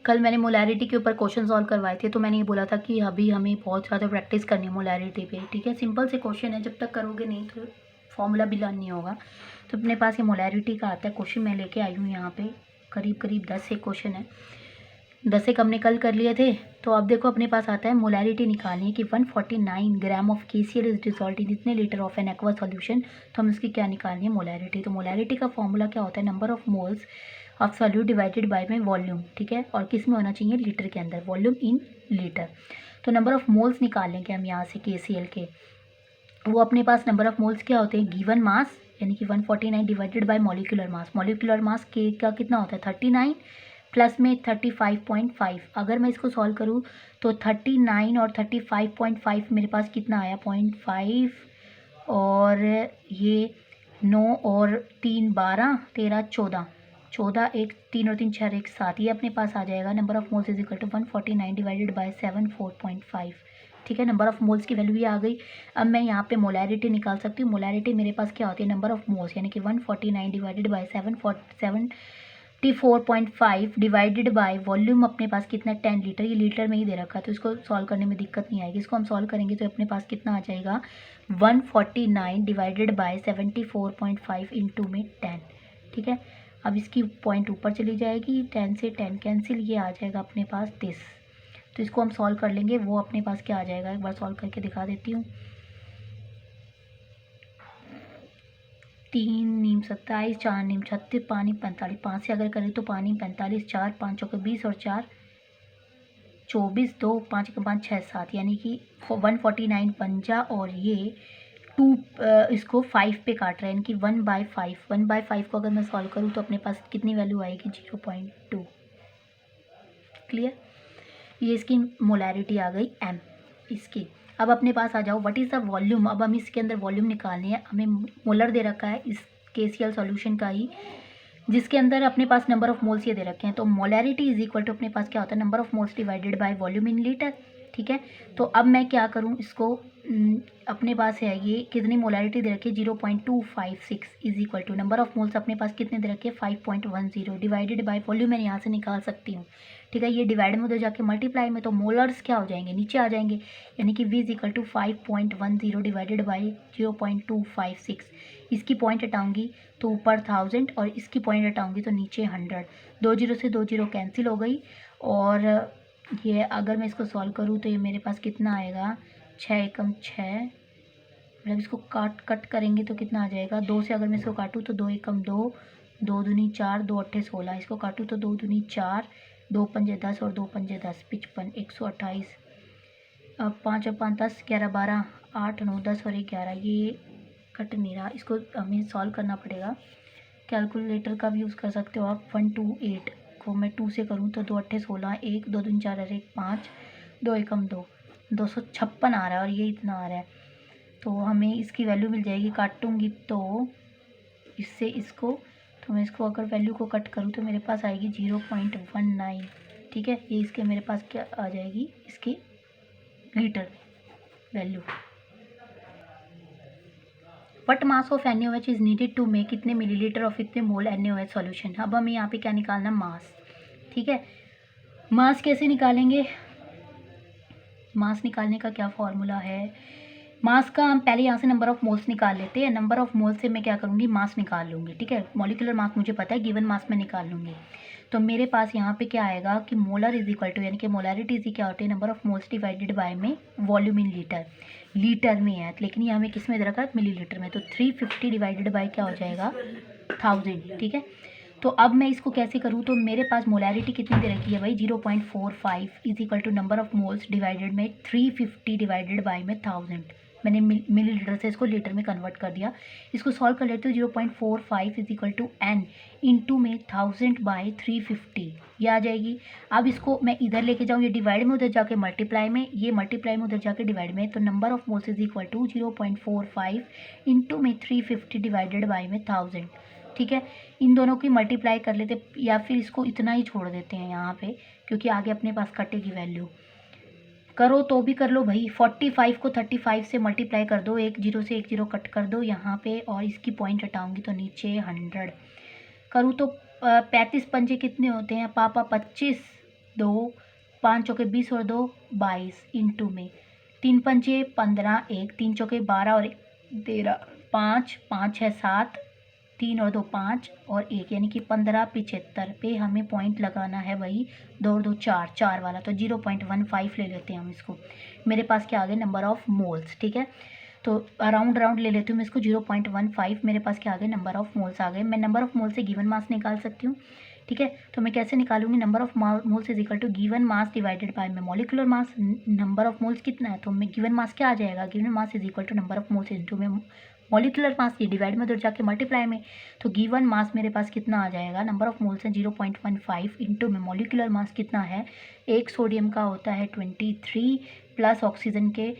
कल मैंने मोलैरिटी के ऊपर क्वेश्चन सॉल्व करवाए थे, तो मैंने ये बोला था कि अभी हमें बहुत ज़्यादा प्रैक्टिस करनी है मोलैरिटी पे, ठीक है। सिंपल से क्वेश्चन है, जब तक करोगे नहीं तो फॉर्मूला भी लर्न नहीं होगा। तो अपने पास ये मोलैरिटी का आता है क्वेश्चन, मैं लेके आई हूँ यहाँ पे करीब करीब 10 से क्वेश्चन है, 10 एक हमने कल कर लिए थे। तो अब देखो अपने पास आता है मोलैरिटी निकालनी है कि 149 gram of KCl is dissolved in इतने litre of an aqua solution. तो हम इसकी क्या निकालनी है, मोलैरिटी। तो मोलैरिटी का फॉर्मूला क्या होता है, number of moles of solute divided by में वॉल्यूम, ठीक है। और किस में होना चाहिए, लीटर के अंदर, वॉल्यूम इन लीटर। तो नंबर ऑफ मोल्स निकाल लेंगे हम यहाँ से KCl के। वो अपने पास नंबर ऑफ मोल्स क्या होते हैं, गिवन मास यानी कि 149 divided by molecular mass. Molecular mass के का कितना होता है 39 प्लस में 35.5। अगर मैं इसको सॉल्व करूँ तो 39 और 35.5 मेरे पास कितना आया 0.5, और ये 9 और 3 12 13 14, 14 एक 3 और 3 6 एक 7, ये अपने पास आ जाएगा। Number of moles is equal to 149 divided by 74.5, ठीक है। नंबर ऑफ मोल्स की वैल्यू ये आ गई। अब मैं यहाँ पे मोलैरिटी निकाल सकती हूँ। मोलैरिटी मेरे पास क्या होती है, नंबर ऑफ मोल्स यानी कि 149 divided by 74.5 divided by volume अपने पास कितना है 10 लीटर, ये लीटर में ही दे रखा है तो इसको सॉल्व करने में दिक्कत नहीं आएगी। इसको हम सॉल्व करेंगे तो अपने पास कितना आ जाएगा 149 डिवाइडेड बाय 74.5 इंटू में 10, ठीक है। अब इसकी पॉइंट ऊपर चली जाएगी, 10 से 10 कैंसिल, ये आ जाएगा अपने पास 10। तो इसको हम सॉल्व कर लेंगे, वो अपने पास क्या आ जाएगा, एक बार सॉल्व करके दिखा देती हूँ। 3 नीम 27, 4 नीम 36, पानी 45, 5 से अगर करें तो पानी 45, 4 5 चौके 20 और 4 24, 2 5 के 5 6 7, यानी कि 149 बन जा। और ये 2 इसको 5 पे काट रहा है, यानी कि 1/5। 1/5 को अगर मैं सॉल्व करूँ तो अपने पास कितनी वैल्यू आएगी 0.2। क्लियर, ये इसकी मोलैरिटी आ गई m इसकी। अब अपने पास आ जाओ व्हाट इज़ द वॉल्यूम। अब हम इसके अंदर वॉल्यूम निकालनी है, हमें मोलर दे रखा है इस KCl सॉल्यूशन का ही, जिसके अंदर अपने पास नंबर ऑफ मोल्स ये दे रखे हैं। तो मोलैरिटी इज इक्वल टू अपने पास क्या होता है, number of moles divided by volume in litre, ठीक है। तो अब मैं क्या करूँ इसको, अपने पास है ये कितनी मोलैरिटी दे रखी है 0.256 is equal to number of moles अपने पास कितने दे रखे हैं 5.10 डिवाइडेड बाय वॉल्यूम मैं यहाँ से निकाल सकती हूँ, ठीक है। ये डिवाइड में उधर जाके मल्टीप्लाई में, तो मोलर्स क्या हो जाएंगे नीचे आ जाएंगे, यानी कि V is equal to 5.10 divided by 0.256। इसकी पॉइंट हटाऊंगी तो ऊपर 1000 और इसकी पॉइंट हटाऊंगी तो नीचे 100। 2 जीरो से 2 जीरो कैंसिल हो गई। और ये अगर मैं इसको सॉल्व करूँ तो ये मेरे पास कितना आएगा 6 एकम 6, मतलब इसको कट करेंगे तो कितना आ जाएगा 2 से अगर मैं इसको काटूँ तो 2 एकम 2, 2 दूनी 4, 2 अट्ठे 16, इसको काटूँ तो 2 दूनी 4, 2 पंजे 10 और 2 पंजे 10 55 128। अब 5 और 5 10 11 12 8 9 10 और 11, ये कट नहीं रहा, इसको हमें सॉल्व करना पड़ेगा। कैलकुलेटर का भी यूज़ कर सकते हो आप। 128 को मैं 2 से करूँ तो 2 अट्ठे 16, 1 2 दूनी 4 और 1 5, 2 एकम 2, 256 आ रहा है और ये इतना आ रहा है। तो हमें इसकी वैल्यू मिल जाएगी, काटूंगी तो इससे इसको, तो मैं इसको अगर वैल्यू को कट करूँ तो मेरे पास आएगी 0.19, ठीक है। ये इसके मेरे पास क्या आ जाएगी इसकी litre value. What mass of NaOH is needed to make इतने मिलीलीटर ऑफ इतने मोल NaOH सॉल्यूशन। अब हमें यहाँ पे क्या निकालना, मास, ठीक है। मास कैसे निकालेंगे, मास निकालने का क्या फॉर्मूला है, मास का हम पहले यहाँ से नंबर ऑफ मोल्स निकाल लेते हैं। नंबर ऑफ मोल्स से मैं क्या करूँगी, मास निकाल लूँगी, ठीक है। मॉलिक्यूलर मास मुझे पता है, गिवन मास में निकाल लूँगी। तो मेरे पास यहाँ पे क्या आएगा कि मोलर इज इक्वल टू, यानी कि मोलैरिटी इज क्या होती है, number of moles divided by में वॉल्यूम इन लीटर, लीटर में है लेकिन ये हमें किस में दे रखा है मिलीलीटर में। तो 350 डिवाइडेड बाय क्या हो जाएगा 1000, ठीक है। तो अब मैं इसको कैसे करूँ, तो मेरे पास मोलैरिटी कितनी दे रखी है भाई 0.45 is equal to number of moles divided में 350 डिवाइडेड बाय में 1000। मैंने मिलीलीटर से इसको लीटर में कन्वर्ट कर दिया। इसको सॉल्व कर लेते हो 0.45 is equal to n into में 1000 बाई 350, ये आ जाएगी। अब इसको मैं इधर लेके जाऊँ, ये डिवाइड में उधर जाके मल्टीप्लाई में, ये मल्टीप्लाई में उधर जाके डिवाइड में, तो number of moles is equal to 0.45 into में 350 डिवाइडेड बाई में 1000, ठीक है। इन दोनों की मल्टीप्लाई कर लेते, या फिर इसको इतना ही छोड़ देते हैं यहाँ पे, क्योंकि आगे अपने पास कटेगी वैल्यू। करो तो भी कर लो भाई, 45 को 35 से मल्टीप्लाई कर दो, 1 जीरो से 1 जीरो कट कर दो यहाँ पे, और इसकी पॉइंट हटाऊंगी तो नीचे 100 करूँ तो 35 पंजे कितने होते हैं पापा 25, 2, 5 चौके 20 और 2 22 इंटू में 3 पंजे 15, 1 3 चौके 12 और 13, 5 5 6 7, 3 और 2 5 और 1 यानी कि 1575 पे हमें पॉइंट लगाना है। वही 2 और 2 4, 4 वाला, तो 0.15 ले लेते हैं हम इसको। मेरे पास क्या आ गया, नंबर ऑफ मोल्स। ठीक है, तो अराउंड राउंड ले लेती हूँ मैं इसको, 0.15 मेरे पास क्या आ गया, नंबर ऑफ मोल्स आ गए। मैं नंबर ऑफ मोल्स से गिवन मास निकाल सकती हूँ। ठीक है, तो मैं कैसे निकालूंगी, number of moles is equal to given mass divided by में molecular mass. Number of moles कितना है, तो मैं गिवन मास क्या आ जाएगा, given mass is equal to number of moles into में मॉलिकुलर मास, ये डिवाइड में उधर जाके मल्टीप्लाई में, तो गिवन मास मेरे पास कितना आ जाएगा, नंबर ऑफ मोल्स है 0.15 इंटू में मॉलिकुलर मास कितना है, एक सोडियम का होता है 23 प्लस ऑक्सीजन के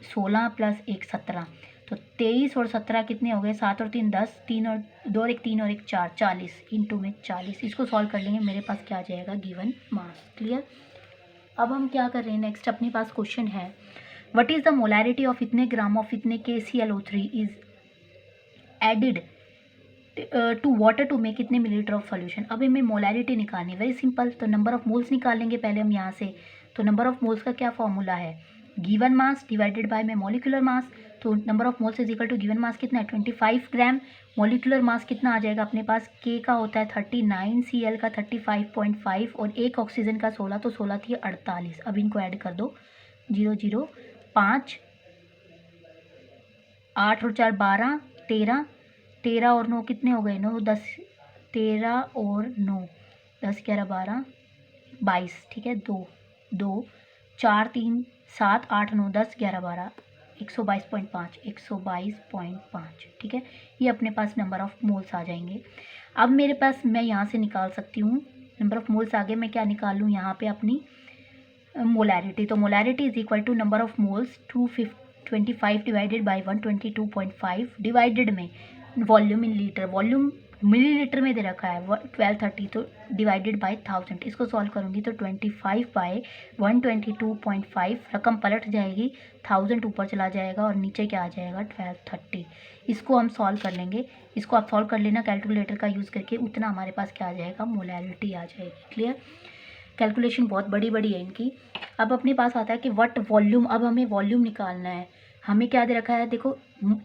16 प्लस 1 17, तो 23 और 17 कितने हो गए, 7 और 3 10, 3 और 2 और 1 3 और 1 4, 40 इंटू में 40। इसको सॉल्व कर लेंगे, मेरे पास क्या आ जाएगा, गिवन मास। क्लियर। अब हम क्या कर रहे हैं, नेक्स्ट अपने पास क्वेश्चन है, what is the molarity of इतने ग्राम ऑफ इतने KClO3 is added to water to make कितने मिलीलीटर ऑफ सोल्यूशन। अब हमें मोलैरिटी निकालनी है, वेरी सिंपल, तो नंबर ऑफ मोल्स निकालेंगे पहले हम यहाँ से। तो नंबर ऑफ मोल्स का क्या फॉर्मूला है, गिवन मास डिवाइडेड बाय में मॉलिकुलर मास, तो number of moles is equal to given mass कितना है 25 ग्राम, मॉलिकुलर मास कितना आ जाएगा अपने पास, K का होता है 39, Cl का 35.5 और एक ऑक्सीजन का 16, तो 16 थी 48। अब इनको ऐड कर दो, 0 0 5 8 और 4 12, 13, 13 और 9 कितने हो गए, 9 10, 13 और 9 10 11 12 22। ठीक है, 2 2 4 3 7 8 9 10 11 12 122.5 122.5। ठीक है, ये अपने पास नंबर ऑफ मोल्स आ जाएंगे। अब मेरे पास, मैं यहाँ से निकाल सकती हूँ नंबर ऑफ मोल्स। आगे मैं क्या निकाल लूँ यहाँ पे, अपनी मोलैरिटी। तो molarity is equal to number of moles 225 divided by 122.5 divided में volume in litre, volume millilitre में दे रखा है 1230, तो डिवाइडेड बाय 1000। इसको सॉल्व करूँगी तो 25 बाय 122.5, रकम पलट जाएगी, 1000 ऊपर चला जाएगा और नीचे क्या आ जाएगा 1230। इसको हम सॉल्व कर लेंगे, इसको आप सॉल्व कर लेना कैलकुलेटर का यूज़ करके, उतना हमारे पास क्या आ जाएगा, मोलैरिटी आ जाएगी। क्लियर। कैलकुलेशन बहुत बड़ी बड़ी है इनकी। अब अपने पास आता है कि व्हाट वॉल्यूम, अब हमें वॉल्यूम निकालना है। हमें क्या दे रखा है, देखो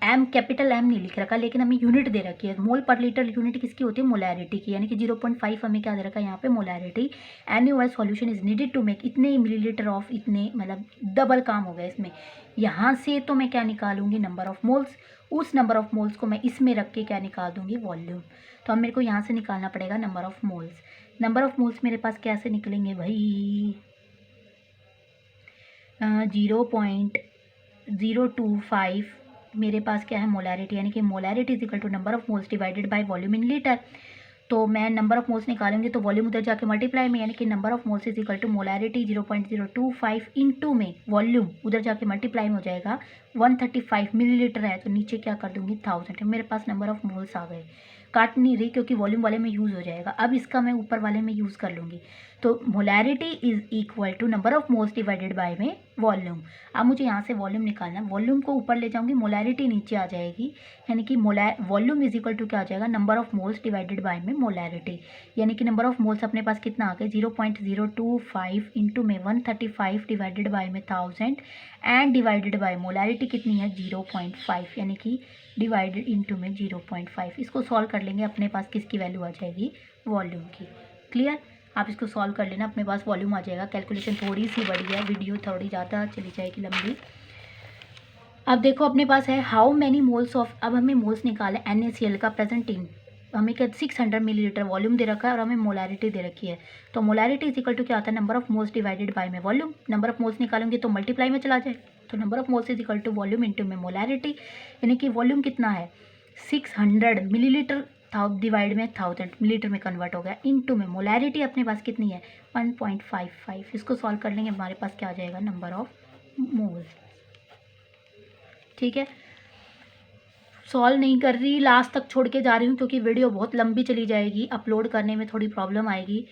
एम, कैपिटल एम नहीं लिख रखा, लेकिन हमें यूनिट दे रखी है, मोल पर लीटर यूनिट किसकी होती है, मोलैरिटी की, यानी कि 0.5 हमें क्या दे रखा है यहाँ पे, molarity. NaOH solution is needed to make इतने मिलीलीटर ऑफ इतने, मतलब डबल काम हो गया इसमें। यहाँ से तो मैं क्या निकालूंगी, नंबर ऑफ मोल्स, उस नंबर ऑफ मोल्स को मैं इसमें रख के क्या निकाल दूंगी, वॉल्यूम। तो अब मेरे को यहाँ से निकालना पड़ेगा number of moles. Number of moles मेरे पास कैसे निकलेंगे भाई, 0.025 मेरे पास क्या है, मोलैरिटी, यानी कि molarity is equal to number of moles divided by volume in litre. तो मैं नंबर ऑफ मोल्स निकालूंगी तो वॉल्यूम उधर जाके मल्टीप्लाई में, यानी कि number of moles is equal to molarity 0.025 into में वॉल्यूम उधर जाके मल्टीप्लाई में हो जाएगा, 135 मिलीलीटर है, तो नीचे क्या कर दूंगी 1000। मेरे पास नंबर ऑफ मोल्स आ गए, काट नहीं रही क्योंकि वॉल्यूम वाले में यूज़ हो जाएगा। अब इसका मैं ऊपर वाले में यूज़ कर लूँगी, तो molarity is equal to number of moles divided by में वॉल्यूम। अब मुझे यहाँ से वॉल्यूम निकालना है, वॉल्यूम को ऊपर ले जाऊँगी, मोलैरिटी नीचे आ जाएगी, यानी कि वॉल्यूम इज इक्वल टू क्या आ जाएगा, number of moles divided by में मोलैरिटी, यानी कि नंबर ऑफ मोल्स अपने पास कितना आ गया 0.025 इंटू में 135 डिवाइडेड बाय में 1000 एंड डिवाइडेड बाय मोलैरिटी कितनी है 0.5, यानी कि डिवाइडेड इंटू में 0.5। इसको सॉल्व कर लेंगे, अपने पास किसकी वैल्यू आ जाएगी, वॉल्यूम की। क्लियर। आप इसको सॉल्व कर लेना, अपने पास वॉल्यूम आ जाएगा। कैलकुलेशन थोड़ी सी बड़ी है, वीडियो थोड़ी ज़्यादा चली जाएगी लंबी। अब देखो अपने पास है हाउ मैनी मोल्स ऑफ, अब हमें मोल्स निकाले NaCl का प्रेजेंट इन, हमें क्या 600 मिलीलीटर वॉल्यूम दे रखा है और हमें मोलैरिटी दे रखी है। तो मोलैरिटी इज इक्वल टू क्या आता है, number of moles divided by में वॉल्यूम। नंबर ऑफ मोल्स निकालेंगे तो मल्टीप्लाई में चला जाए, तो number of moles is equal to volume into में मोलैरिटी, यानी कि वॉल्यूम कितना है 600 मिलीलीटर डिवाइड में 1000 मिलीलीटर में कन्वर्ट हो गया, इनटू में मोलैरिटी अपने पास कितनी है 1.55। इसको सॉल्व कर लेंगे, हमारे पास क्या आ जाएगा, नंबर ऑफ मोल्स। ठीक है, सॉल्व नहीं कर रही, लास्ट तक छोड़ के जा रही हूँ क्योंकि वीडियो बहुत लंबी चली जाएगी, अपलोड करने में थोड़ी प्रॉब्लम आएगी।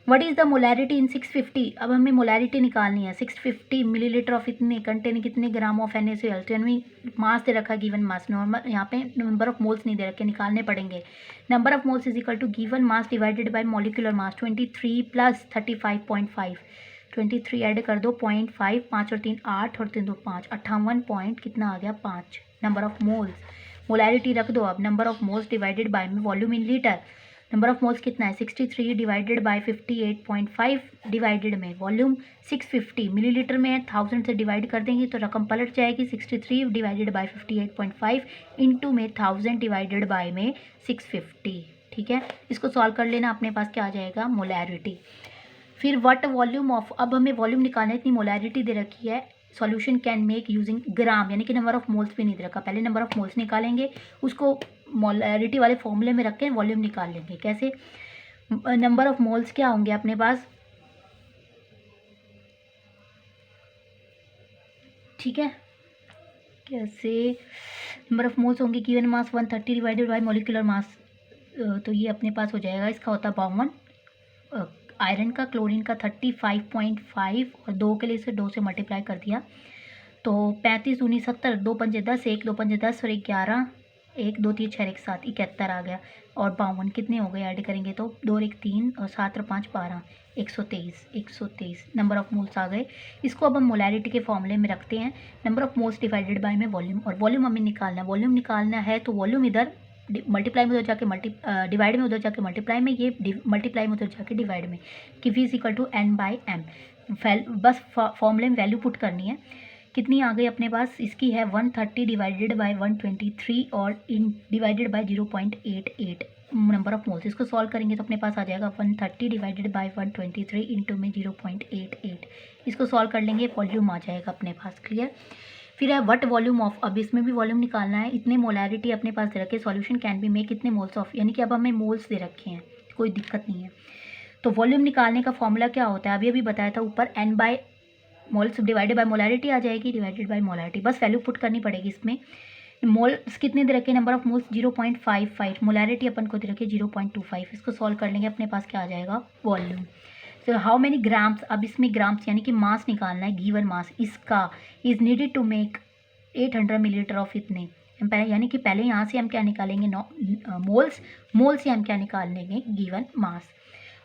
व्हाट इज़ द मोलैरिटी इन 650। अब हमें मोलैरिटी निकालनी है। 650 मिलीलीटर ऑफ इतने कंटेन कितने ग्राम ऑफ NaCl। तो यानी मास दे रखा है, गिवन मास। नॉर्मल यहाँ पे नंबर ऑफ मोल्स नहीं दे रखे, निकालने पड़ेंगे। Number of moles is equal to given mass divided by molecular mass 23 plus 35.5। 23 add कर दो 0.5, 5 और 3 8 और 3 2 5, 58 पॉइंट कितना आ गया 5 नंबर ऑफ मोल्स। मोलैरिटी रख दो अब। Number of moles divided by में volume in litre. Number of moles कितना है 63 डिवाइडेड बाय 58.5 डिवाइडेड में वॉल्यूम 650 मिलीलीटर में है, 1000 से डिवाइड कर देंगे तो रकम पलट जाएगी। 63 डिवाइडेड बाय 58.5 इंटू में 1000 डिवाइडेड बाय में 650। ठीक है, इसको सॉल्व कर लेना, अपने पास क्या आ जाएगा मोलैरिटी। फिर व्हाट वॉल्यूम ऑफ, अब हमें वॉल्यूम निकालना है, इतनी मोलैरिटी दे रखी है। सॉल्यूशन कैन मेक यूजिंग ग्राम, यानी कि नंबर ऑफ मोल्स भी नहीं दे रखा। पहले नंबर ऑफ मोल्स निकालेंगे, उसको मोलैरिटी वाले फॉर्मूले में रख के वॉल्यूम निकाल लेंगे। कैसे? नंबर ऑफ मोल्स क्या होंगे अपने पास, ठीक है, कैसे नंबर ऑफ मोल्स होंगे given mass 130 divided by molecular मास। तो ये अपने पास हो जाएगा, इसका होता है 52, आयरन का, क्लोरीन का 35.5 और 2 के लिए इसे 2 से मल्टीप्लाई कर दिया तो 35 दूनी 70, 2 पंजे 10, 1 2 पंजे 10 और 11, 1 2 3 6 1 7, 71 आ गया। और 52 कितने हो गए ऐड करेंगे तो 2 और 1 3 और 7 और 5 12, 123 नंबर ऑफ मोल्स आ गए। इसको अब हम मोलैरिटी के फॉर्मूले में रखते हैं। Number of moles divided by में वॉल्यूम, और वॉल्यूम हमें निकालना है। वॉल्यूम निकालना है तो वॉल्यूम इधर मल्टीप्लाई में उधर जाके डिवाइड में उधर जाके मल्टीप्लाई में, ये मल्टीप्लाई में उधर जाके डिवाइड में, कि V इक्वल टू N/M। बस फॉर्मूले में वैल्यू पुट करनी है। कितनी आ गई अपने पास, इसकी है 130 डिवाइडेड बाय 123 और इन divided by 0.88 number of moles. इसको सॉल्व करेंगे तो अपने पास आ जाएगा 130 डिवाइडेड बाय 123 इंटू में 0.88। इसको सॉल्व कर लेंगे, वॉल्यूम आ जाएगा अपने पास। क्लियर? फिर है व्हाट वॉल्यूम ऑफ, अब इसमें भी वॉल्यूम निकालना है। इतने मोलैरिटी अपने पास दे रखे, सॉल्यूशन कैन बी मेक कितने मोल्स ऑफ, यानी कि अब हमें मोल्स दे रखे हैं, कोई दिक्कत नहीं है। तो वॉल्यूम निकालने का फॉर्मूला क्या होता है, अभी बताया था ऊपर, N by moles divided by molarity आ जाएगी, डिवाइडेड बाय मोलैरिटी। बस वैल्यू पुट करनी पड़ेगी इसमें। मोल्स कितने दे रखे, नंबर ऑफ मोल्स 0.55, मोलैरिटी अपन को दे रखी 0.25। इसको सॉल्व कर लेंगे, अपने पास क्या आ जाएगा वॉल्यूम। तो हाउ मेनी ग्राम्स, अब इसमें ग्राम्स यानी कि मास निकालना है, गिवन मास इसका is needed to make 800 millilitre of इतने, यानी कि पहले यहाँ से हम क्या निकालेंगे मोल्स, मोल से हम क्या निकाल लेंगे गिवन मास।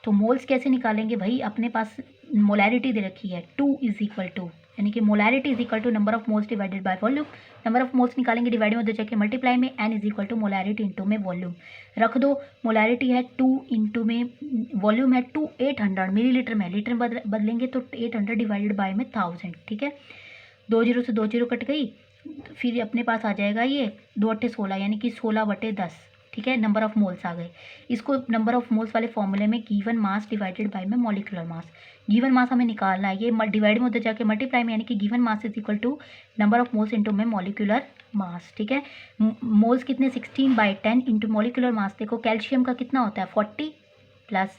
तो मोल्स कैसे निकालेंगे भाई, अपने पास मोलैरिटी दे रखी है 2 इज इक्वल टू, यानी कि molarity is equal to number of moles divided by volume. Number of moles निकालेंगे डिवाइड में उधर जाके मल्टीप्लाई में, N is equal to molarity into में वॉल्यूम रख दो। मोलैरिटी है 2 इंटू में वॉल्यूम है 2, 800 मिलीलीटर में, लीटर में बदलेंगे तो 800 डिवाइडेड बाय में 1000। ठीक है, 2 0 से 2 0 कट गई, फिर अपने पास आ जाएगा ये 2 8 16, यानी कि 16/10। ठीक है, नंबर ऑफ मोल्स आ गए। इसको नंबर ऑफ मोल्स वाले फॉर्मूले में गिवन मास डिवाइडेड बाय में मॉलिक्यूलर मास, गिवन मास हमें निकालना है, ये डिवाइड में उधर जाके मल्टीप्लाई में, यानी कि given mass is equal to number of moles into में मॉलिक्यूलर मास। ठीक है, मोल्स कितने 16/10 इंटू मॉलिक्यूलर मास। देखो कैल्शियम का कितना होता है 40 प्लस,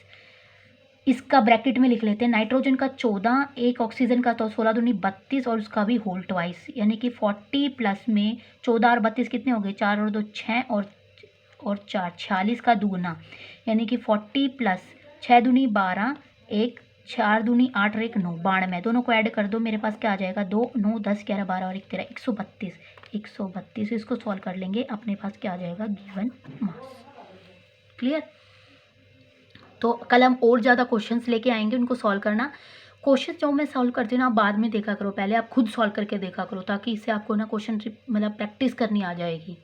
इसका ब्रैकेट में लिख लेते हैं, नाइट्रोजन का 14, एक ऑक्सीजन का तो 16 दूनी 32 और उसका भी होल ट्वाइस, यानी कि 40 प्लस में 14 और 32 कितने हो गए, 4 और 2 6 और 4 46 का दूना, यानी कि 40 प्लस 6 दूनी 12, 1 4 दूनी 8 और 1 9, 92। दोनों को ऐड कर दो, मेरे पास क्या आ जाएगा 2 9 10 11 12 और 1 13, 132। इसको सॉल्व कर लेंगे, अपने पास क्या आ जाएगा गिवन मास। क्लियर? तो कल हम और ज़्यादा क्वेश्चंस लेके आएंगे, उनको सॉल्व करना। क्वेश्चन जो मैं सॉल्व करती हूँ ना, आप बाद में देखा करो, पहले आप खुद सॉल्व करके देखा करो, ताकि इससे आपको ना क्वेश्चन मतलब प्रैक्टिस करनी आ जाएगी।